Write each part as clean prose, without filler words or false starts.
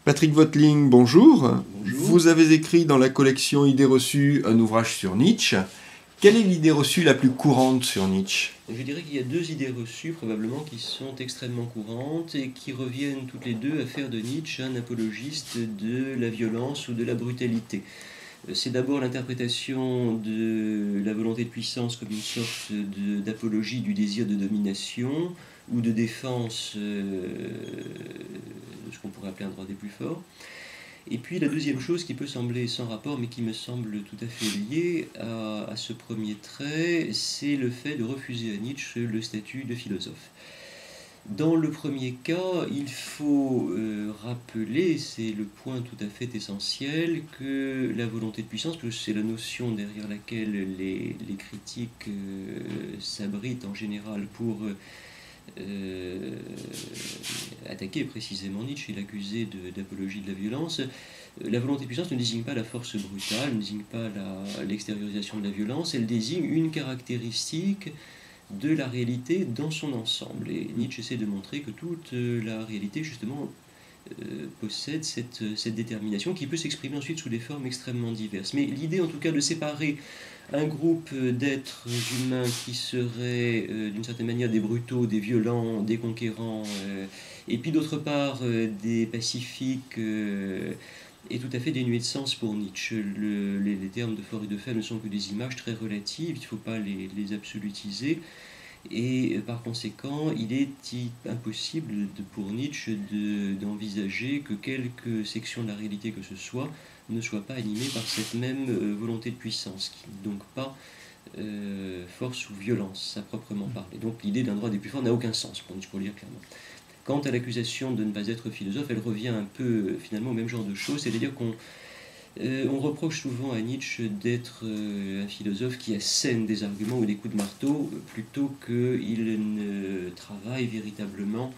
Patrick Voetling, bonjour. Bonjour. Vous avez écrit dans la collection Idées reçues un ouvrage sur Nietzsche. Quelle est l'idée reçue la plus courante sur Nietzsche? Je dirais qu'il y a deux idées reçues probablement qui sont extrêmement courantes et qui reviennent toutes les deux à faire de Nietzsche un apologiste de la violence ou de la brutalité. C'est d'abord l'interprétation de la volonté de puissance comme une sorte d'apologie du désir de domination ou de défense de ce qu'on pourrait appeler un droit des plus forts. Et puis la deuxième chose qui peut sembler sans rapport mais qui me semble tout à fait liée à ce premier trait, c'est le fait de refuser à Nietzsche le statut de philosophe. Dans le premier cas, il faut rappeler, c'est le point tout à fait essentiel, que la volonté de puissance, parce que c'est la notion derrière laquelle les critiques s'abritent en général pour attaquer précisément Nietzsche et l'accuser d'apologie de la violence. La volonté de puissance ne désigne pas la force brutale, ne désigne pas l'extériorisation de la violence, elle désigne une caractéristique de la réalité dans son ensemble. Et Nietzsche essaie de montrer que toute la réalité, justement, possède cette détermination qui peut s'exprimer ensuite sous des formes extrêmement diverses. Mais l'idée, en tout cas, de séparer un groupe d'êtres humains qui seraient, d'une certaine manière, des brutaux, des violents, des conquérants, et puis d'autre part, des pacifiques, est tout à fait dénué de sens pour Nietzsche. Les termes de fort et de faible ne sont que des images très relatives, il ne faut pas les absolutiser. Et par conséquent, il est impossible pour Nietzsche d'envisager que quelque section de la réalité que ce soit ne soit pas animée par cette même volonté de puissance, qui n'est donc pas force ou violence à proprement parler. Donc l'idée d'un droit des plus forts n'a aucun sens pour Nietzsche, pour le dire clairement. Quant à l'accusation de ne pas être philosophe, elle revient un peu finalement au même genre de choses, c'est-à-dire qu'on reproche souvent à Nietzsche d'être un philosophe qui assène des arguments ou des coups de marteau plutôt qu'il ne travaille véritablement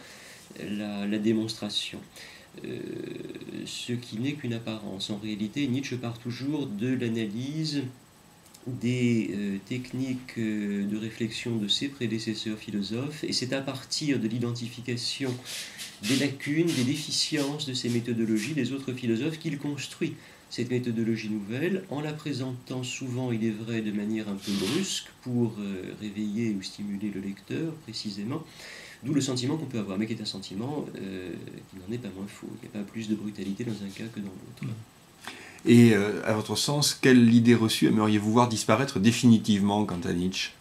la démonstration. Ce qui n'est qu'une apparence. En réalité, Nietzsche part toujours de l'analyse des techniques de réflexion de ses prédécesseurs philosophes, et c'est à partir de l'identification des lacunes, des déficiences de ces méthodologies des autres philosophes qu'il construit cette méthodologie nouvelle, en la présentant souvent, il est vrai, de manière un peu brusque pour réveiller ou stimuler le lecteur précisément, d'où le sentiment qu'on peut avoir, mais qui est un sentiment qui n'en est pas moins faux. Il n'y a pas plus de brutalité dans un cas que dans l'autre. Et à votre sens, quelle idée reçue aimeriez-vous voir disparaître définitivement quant à Nietzsche?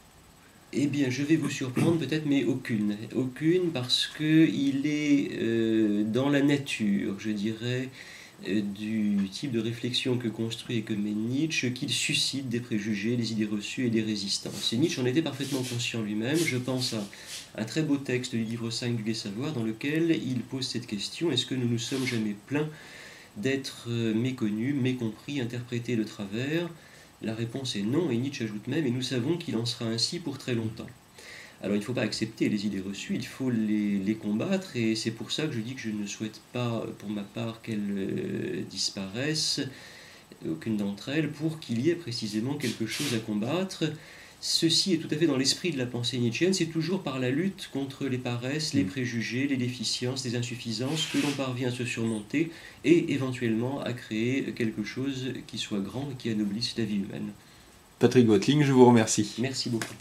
Eh bien, je vais vous surprendre peut-être, mais aucune. Aucune parce qu'il est dans la nature, je dirais, du type de réflexion que construit et que mène Nietzsche, qu'il suscite des préjugés, des idées reçues et des résistances. Et Nietzsche en était parfaitement conscient lui-même. Je pense à un très beau texte du livre 5 du Gai Savoir dans lequel il pose cette question: est-ce que nous nous sommes jamais plaints d'être méconnus, mécompris, interprétés de travers? La réponse est non, et Nietzsche ajoute même: et nous savons qu'il en sera ainsi pour très longtemps. Alors il ne faut pas accepter les idées reçues, il faut les combattre, et c'est pour ça que je dis que je ne souhaite pas, pour ma part, qu'elles disparaissent, aucune d'entre elles, pour qu'il y ait précisément quelque chose à combattre. Ceci est tout à fait dans l'esprit de la pensée nietzschéenne, c'est toujours par la lutte contre les paresses, les préjugés, les déficiences, les insuffisances que l'on parvient à se surmonter et éventuellement à créer quelque chose qui soit grand et qui anoblisse la vie humaine. Patrick Voetling, je vous remercie. Merci beaucoup.